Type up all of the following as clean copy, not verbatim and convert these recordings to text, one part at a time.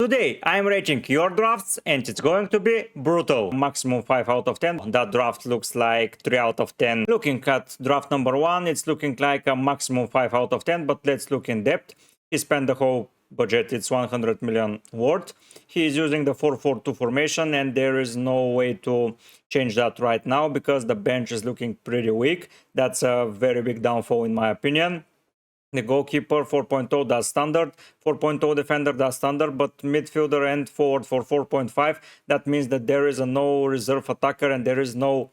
Today I'm rating your drafts and it's going to be brutal. Maximum 5 out of 10. That draft looks like 3 out of 10. Looking at draft number 1, it's looking like a maximum 5 out of 10, but let's look in depth. He spent the whole budget, it's 100 million worth. He is using the 4-4-2 formation and there is no way to change that right now because the bench is looking pretty weak. That's a very big downfall in my opinion. The goalkeeper 4.0 does standard, 4.0 defender does standard, but midfielder and forward for 4.5. That means that there is no reserve attacker and there is no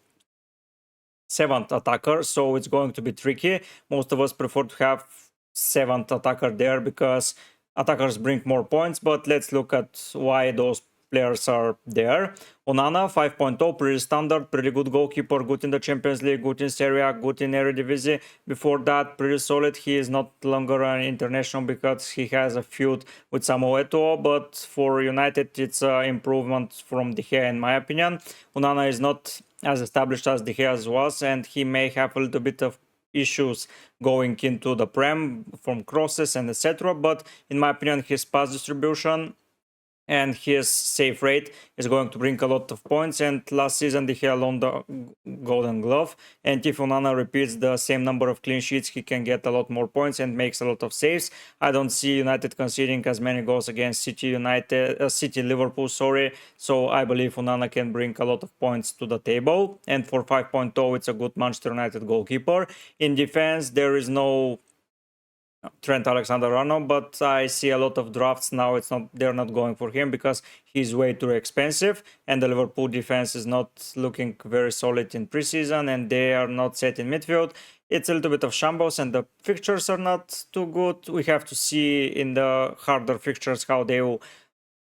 7th attacker, so it's going to be tricky. Most of us prefer to have 7th attacker there because attackers bring more points, but let's look at why those players are there. Onana 5.0, pretty standard, pretty good goalkeeper, good in the Champions League, good in Serie A, good in Eredivisie. Before that, pretty solid. He is not longer an international because he has a feud with Samuel Eto'o, but for United, it's an improvement from De Gea in my opinion. Onana is not as established as De Gea was, and he may have a little bit of issues going into the Prem from crosses and etc. But in my opinion, his pass distribution and his save rate is going to bring a lot of points. And last season, he won the Golden Glove. And if Onana repeats the same number of clean sheets, he can get a lot more points and makes a lot of saves. I don't see United conceding as many goals against City Liverpool, sorry. So I believe Onana can bring a lot of points to the table. And for 5.0, it's a good Manchester United goalkeeper. In defense, there is no Trent Alexander-Arnold, but I see a lot of drafts now. They're not going for him because he's way too expensive, and the Liverpool defense is not looking very solid in preseason, and they are not set in midfield. It's a little bit of shambles, and the fixtures are not too good. We have to see in the harder fixtures how they will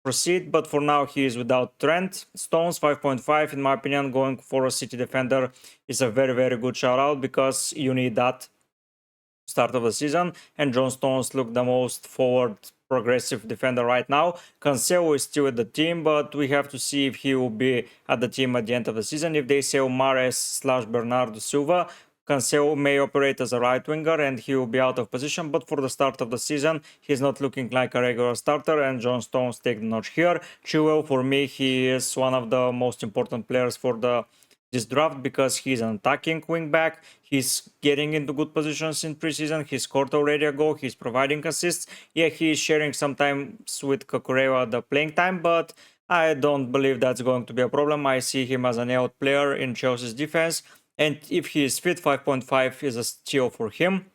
proceed, but for now he is without Trent. Stones 5.5, in my opinion, going for a City defender is a very, very good shout out because you need that start of the season, and John Stones look the most forward progressive defender right now. Cancelo is still at the team, but we have to see if he will be at the team at the end of the season. If they sell Mahrez/Bernardo Silva, Cancelo may operate as a right winger and he will be out of position, but for the start of the season, he's not looking like a regular starter, and John Stones take the notch here. Chilwell, for me, he is one of the most important players for this draft because he's an attacking wingback. He's getting into good positions in preseason. He scored already a goal. He's providing assists. Yeah, he's sharing sometimes with Cucurella the playing time, but I don't believe that's going to be a problem. I see him as an out player in Chelsea's defense, and if he is fit, 5.5 is a steal for him.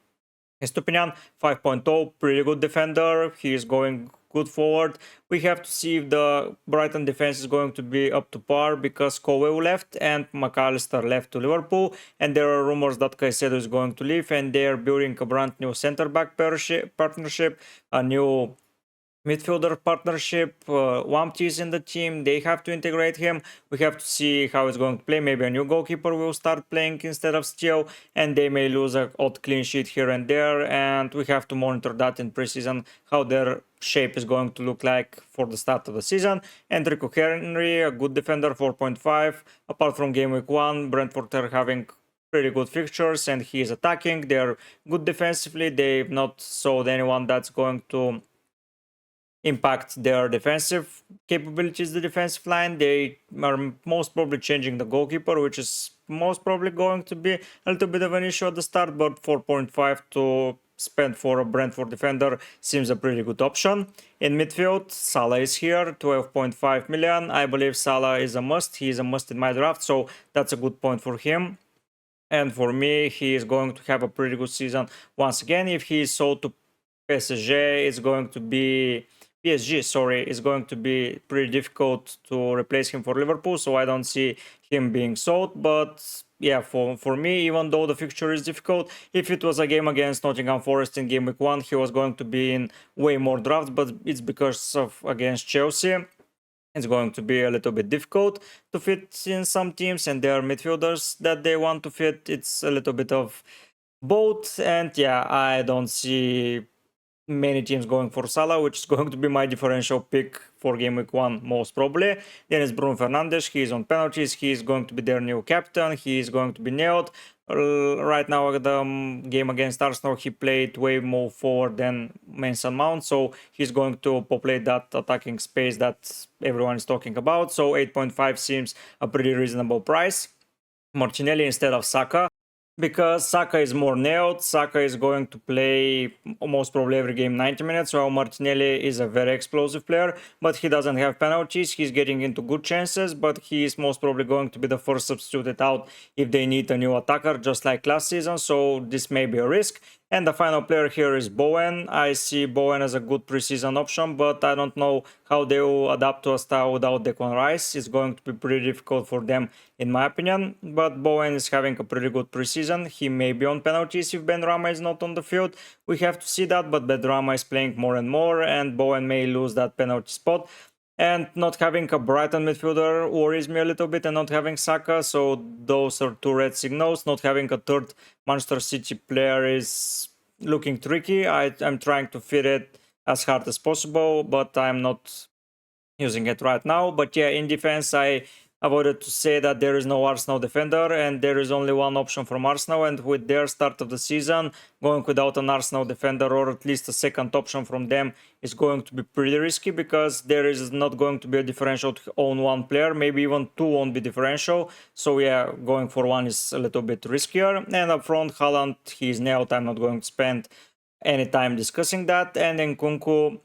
Estupinian 5.0, pretty good defender. He is going good forward. We have to see if the Brighton defense is going to be up to par because Cowell left and McAllister left to Liverpool, and there are rumors that Caicedo is going to leave, and they are building a brand new centre-back partnership, a new midfielder partnership. Lamptey is in the team. They have to integrate him. We have to see how it's going to play. Maybe a new goalkeeper will start playing instead of Steele, and they may lose an odd clean sheet here and there. And we have to monitor that in preseason, how their shape is going to look like for the start of the season. And Rico Henry, a good defender, 4.5. Apart from game week 1, Brentford are having pretty good fixtures and he is attacking. They're good defensively. They've not sold anyone that's going to impact their defensive capabilities, the defensive line. They are most probably changing the goalkeeper, which is most probably going to be a little bit of an issue at the start, but 4.5 to spend for a Brentford defender seems a pretty good option. In midfield, Salah is here, 12.5 million. I believe Salah is a must. He is a must in my draft, so that's a good point for him. And for me, he is going to have a pretty good season once again. If he is sold to PSG, it's going to be pretty difficult to replace him for Liverpool, so I don't see him being sold. But yeah, for me, even though the fixture is difficult, if it was a game against Nottingham Forest in game week 1, he was going to be in way more drafts, but it's because of against Chelsea. It's going to be a little bit difficult to fit in some teams, and there are midfielders that they want to fit. It's a little bit of both, and yeah, I don't see many teams going for Salah, which is going to be my differential pick for game week 1 most probably. Then it's Bruno Fernandes. He is on penalties. He is going to be their new captain. He is going to be nailed. Right now, the game against Arsenal, he played way more forward than Mason Mount, so he's going to populate that attacking space that everyone is talking about. So 8.5 seems a pretty reasonable price. Martinelli instead of Saka, because Saka is more nailed. Saka is going to play most probably every game 90 minutes, while Martinelli is a very explosive player, but he doesn't have penalties. He's getting into good chances, but he is most probably going to be the first substituted out if they need a new attacker, just like last season, so this may be a risk. And the final player here is Bowen. I see Bowen as a good preseason option, but I don't know how they will adapt to a style without Declan Rice. It's going to be pretty difficult for them, in my opinion. But Bowen is having a pretty good preseason. He may be on penalties if Benrahma is not on the field. We have to see that, but Benrahma is playing more and more, and Bowen may lose that penalty spot. And not having a Brighton midfielder worries me a little bit, and not having Saka, so those are two red signals. Not having a third Manchester City player is looking tricky. I'm trying to fit it as hard as possible, but I'm not using it right now. But yeah, in defense, I avoided to say that there is no Arsenal defender, and there is only one option from Arsenal, and with their start of the season, going without an Arsenal defender or at least a second option from them is going to be pretty risky, because there is not going to be a differential to own one player. Maybe even two won't be differential, so yeah, going for one is a little bit riskier. And up front, Haaland, he's nailed. I'm not going to spend any time discussing that. And then Nkunku,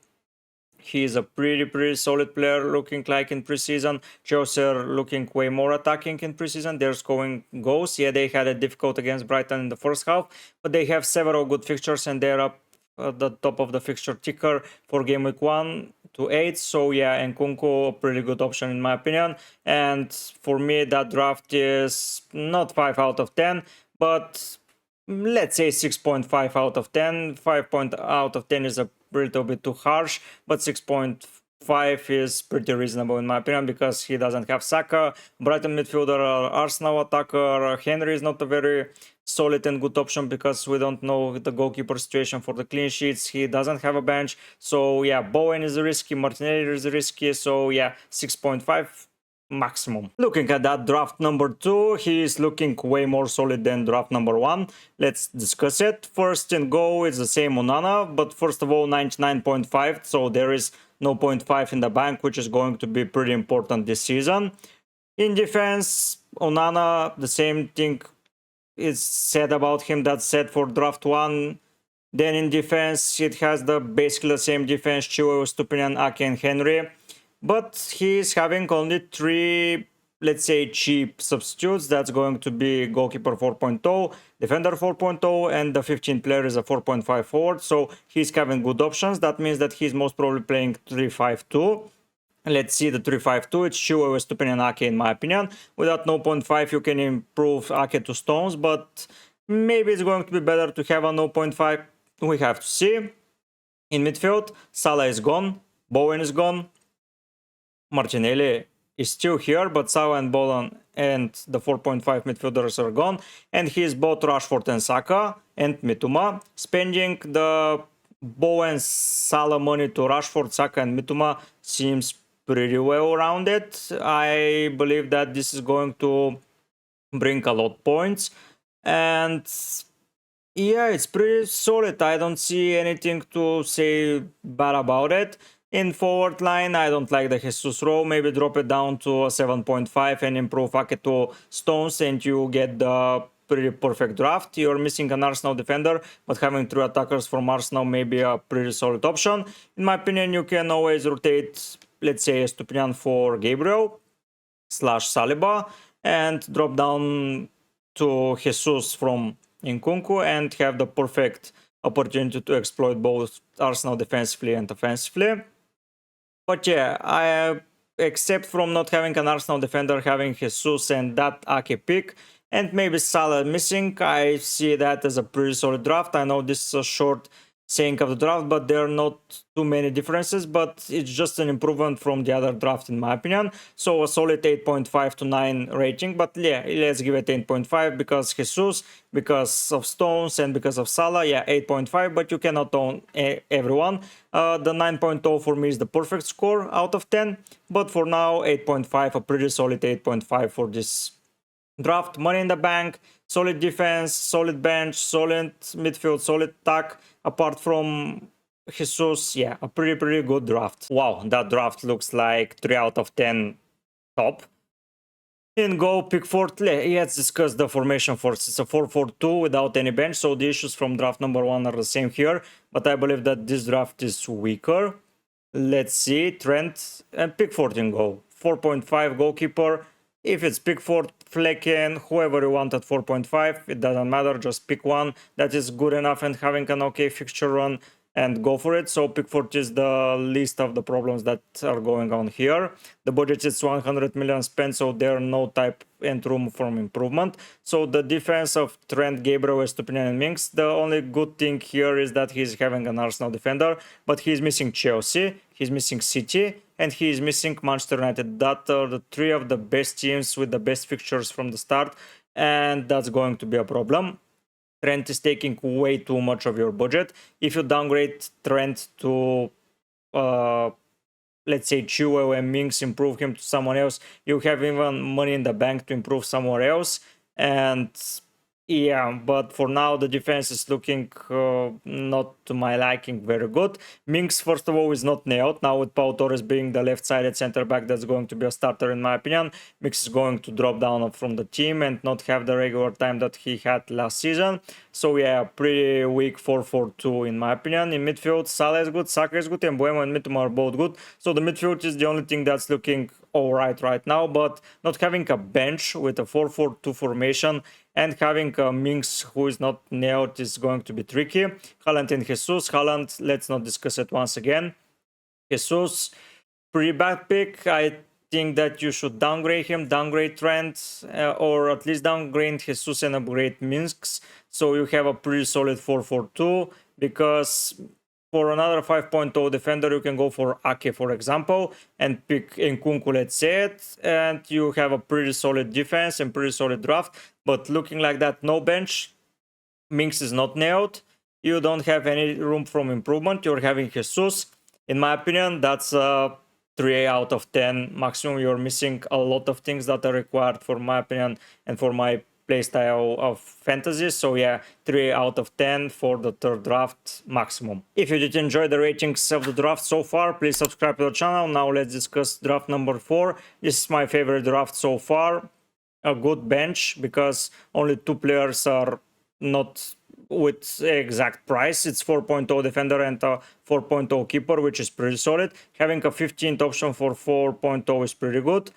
he is a pretty solid player, looking like in preseason. Chelsea are looking way more attacking in preseason. They're scoring goals. Yeah, they had it difficult against Brighton in the first half, but they have several good fixtures, and they're up at the top of the fixture ticker for game week 1 to 8. So yeah, Nkunku, a pretty good option in my opinion. And for me, that draft is not 5 out of 10, but let's say 6.5 out of 10. 5 out of 10 is a little bit too harsh, but 6.5 is pretty reasonable in my opinion, because he doesn't have Saka, Brighton midfielder, Arsenal attacker. Henry is not a very solid and good option, because we don't know the goalkeeper situation for the clean sheets. He doesn't have a bench, so yeah, Bowen is risky, Martinelli is risky, so yeah, 6.5 maximum. Looking at that draft number 2, he is looking way more solid than draft number 1. Let's discuss it. First in goal, it's the same Onana, but first of all 99.5, so there is no 0.5 in the bank, which is going to be pretty important this season. In defense, Onana, the same thing is said about him that's said for draft 1. Then in defense, it has basically the same defense: Chilwell, Stupinian, Ake and Henry. But he's having only 3, let's say, cheap substitutes. That's going to be goalkeeper 4.0, defender 4.0, and the 15th player is a 4.5 forward. So he's having good options. That means that he's most probably playing 3-5-2. Let's see the 3-5-2. It's Chilwell, Stupinian, and Ake in my opinion. Without no 0.5, you can improve Ake to stones, but maybe it's going to be better to have a 0.5. We have to see. In midfield, Salah is gone, Bowen is gone, Martinelli is still here, but Salah and Bowen and the 4.5 midfielders are gone, and he's both Rashford and Saka and Mitoma. Spending the Bowen Salah money to Rashford, Saka and Mitoma seems pretty well rounded. I believe that this is going to bring a lot of points, and yeah, it's pretty solid. I don't see anything to say bad about it. In forward line, I don't like the Jesus row. Maybe drop it down to a 7.5 and improve Ake to stones, and you get the pretty perfect draft. You're missing an Arsenal defender, but having 3 attackers from Arsenal may be a pretty solid option. In my opinion, you can always rotate, let's say, Estupinian for Gabriel / Saliba, and drop down to Jesus from Nkunku, and have the perfect opportunity to exploit both Arsenal defensively and offensively. But yeah, except from not having an Arsenal defender, having Jesus and that Ake pick, and maybe Salah missing, I see that as a pretty solid draft. I know this is a short saying of the draft, but there are not too many differences, but it's just an improvement from the other draft in my opinion. So a solid 8.5 to 9 rating, but yeah, let's give it 8.5 because Jesus, because of stones, and because of Salah. Yeah, 8.5, but you cannot own everyone. The 9.0 for me is the perfect score out of 10, but for now 8.5, a pretty solid 8.5 for this draft, money in the bank, solid defense, solid bench, solid midfield, solid attack. Apart from Jesus, yeah, a pretty good draft. Wow, that draft looks like 3 out of 10 top. In Go, Pickford, let's discuss the formation first. It's a 4-4-2 without any bench, so the issues from draft number 1 are the same here, but I believe that this draft is weaker. Let's see, Trent and Pickford in Go. 4.5 goalkeeper. If it's Pickford, Flecken, whoever you want at 4.5, it doesn't matter, just pick one that is good enough and having an okay fixture run and go for it. So Pickford is the least of the problems that are going on here. The budget is 100 million spent, so there are no type and room for improvement. So the defense of Trent, Gabriel, Estupiñán and Minks, the only good thing here is that he's having an Arsenal defender, but he's missing Chelsea, he's missing City, and he's missing Manchester United. That are the three of the best teams with the best fixtures from the start, and that's going to be a problem. Trent is taking way too much of your budget. If you downgrade Trent to, let's say, Chilwell and Minks, improve him to someone else, you have even money in the bank to improve somewhere else. And yeah, but for now the defense is looking not to my liking very good. Minks, first of all, is not nailed. Now with Pau Torres being the left-sided center back, that's going to be a starter in my opinion. Minks is going to drop down from the team and not have the regular time that he had last season. So yeah, pretty weak 4-4-2 in my opinion. In midfield, Salah is good, Saka is good, and Mbeumo and Mitoma are both good. So the midfield is the only thing that's looking alright right now, but not having a bench with a 4-4-2 formation and having a Minks who is not nailed is going to be tricky. Haaland and Jesus. Haaland, let's not discuss it once again. Jesus, pretty bad pick. I think that you should downgrade him, downgrade Trent, or at least downgrade Jesus and upgrade Minks. So you have a pretty solid 4-4-2, because for another 5.0 defender, you can go for Ake, for example, and pick Nkunku, let's say it, and you have a pretty solid defense and pretty solid draft. But looking like that, no bench, Minks is not nailed, you don't have any room for improvement, you're having Jesus. In my opinion, that's a 3 out of 10 maximum. You're missing a lot of things that are required, for my opinion, and for my playstyle of fantasy. So yeah, 3 out of 10 for the third draft maximum. If you did enjoy the ratings of the draft so far, please subscribe to the channel. Now let's discuss draft number 4. This is my favorite draft so far. A good bench, because only 2 players are not with exact price. It's 4.0 defender and a 4.0 keeper, which is pretty solid. Having a 15th option for 4.0 is pretty good.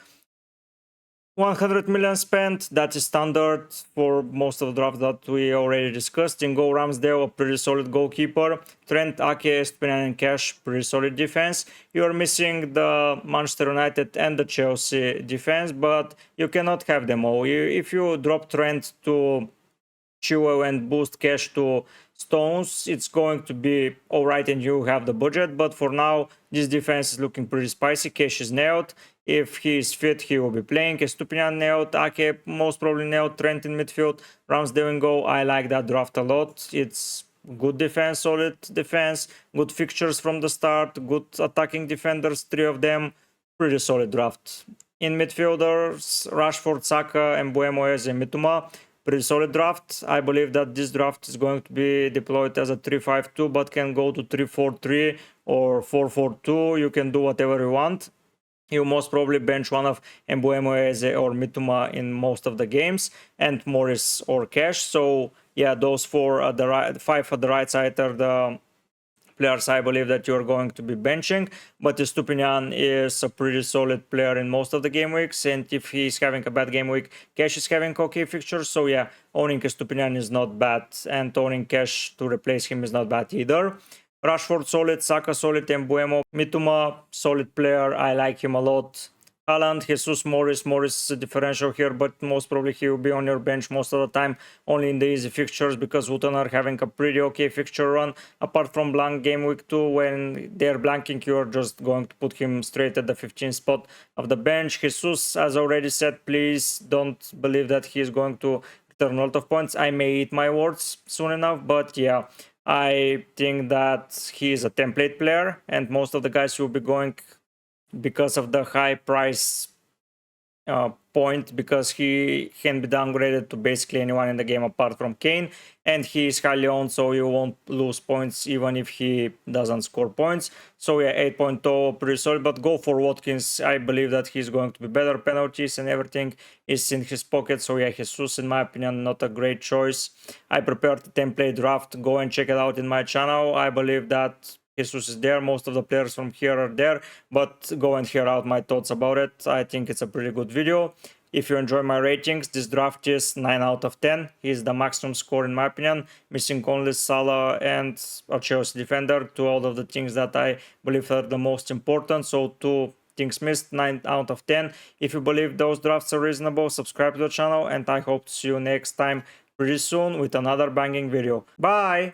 100 million spent, that is standard for most of the draft that we already discussed. In Go, Ramsdale, a pretty solid goalkeeper. Trent, Ake, Estupiñán and Cash, pretty solid defense. You are missing the Manchester United and the Chelsea defense, but you cannot have them all. If you drop Trent to Chilwell and boost Cash to Stones, it's going to be alright and you have the budget. But for now, this defense is looking pretty spicy. Cash is nailed. If he is fit, he will be playing. Estupiñán nailed. Ake most probably nailed. Trent in midfield. Ramsdale in goal. I like that draft a lot. It's good defense, solid defense, good fixtures from the start, good attacking defenders, 3 of them. Pretty solid draft. In midfielders, Rashford, Saka, and Mbeumo and Mitoma. Pretty solid draft. I believe that this draft is going to be deployed as a 3-5-2, but can go to 3-4-3 or 4-4-2. You can do whatever you want. You most probably bench one of Mbeumo or Mitoma in most of the games, and Morris or Cash. So yeah, those 4 at the right, 5 at the right side are the players I believe that you're going to be benching. But Estupiñán is a pretty solid player in most of the game weeks, and if he's having a bad game week, Cash is having okay fixtures. So yeah, owning Estupiñán is not bad, and owning Cash to replace him is not bad either. Rashford solid, Saka solid, and Mbeumo. Mitoma solid player, I like him a lot. Haaland, Jesus, Morris is a differential here, but most probably he will be on your bench most of the time, only in the easy fixtures, because Wootton are having a pretty okay fixture run. Apart from blank game week 2, when they're blanking, you're just going to put him straight at the 15th spot of the bench. Jesus, as already said, please don't believe that he is going to return a lot of points. I may eat my words soon enough, but yeah, I think that he is a template player, and most of the guys will be going because of the high price point, because he can be downgraded to basically anyone in the game apart from Kane, and he is highly owned, so you won't lose points even if he doesn't score points. So yeah, 8.0 pretty solid, but go for Watkins. I believe that he's going to be better. Penalties and everything is in his pocket, so yeah, Jesus, in my opinion, not a great choice. I prepared a template draft. Go and check it out in my channel. I believe that Jesus is there. Most of the players from here are there, but go and hear out my thoughts about it. I think it's a pretty good video. If you enjoy my ratings, this draft is 9 out of 10. He's the maximum score in my opinion, missing only Salah and a Chelsea defender, two out of the things that I believe are the most important. So two things missed, 9 out of 10. If you believe those drafts are reasonable, subscribe to the channel, and I hope to see you next time pretty soon with another banging video. Bye!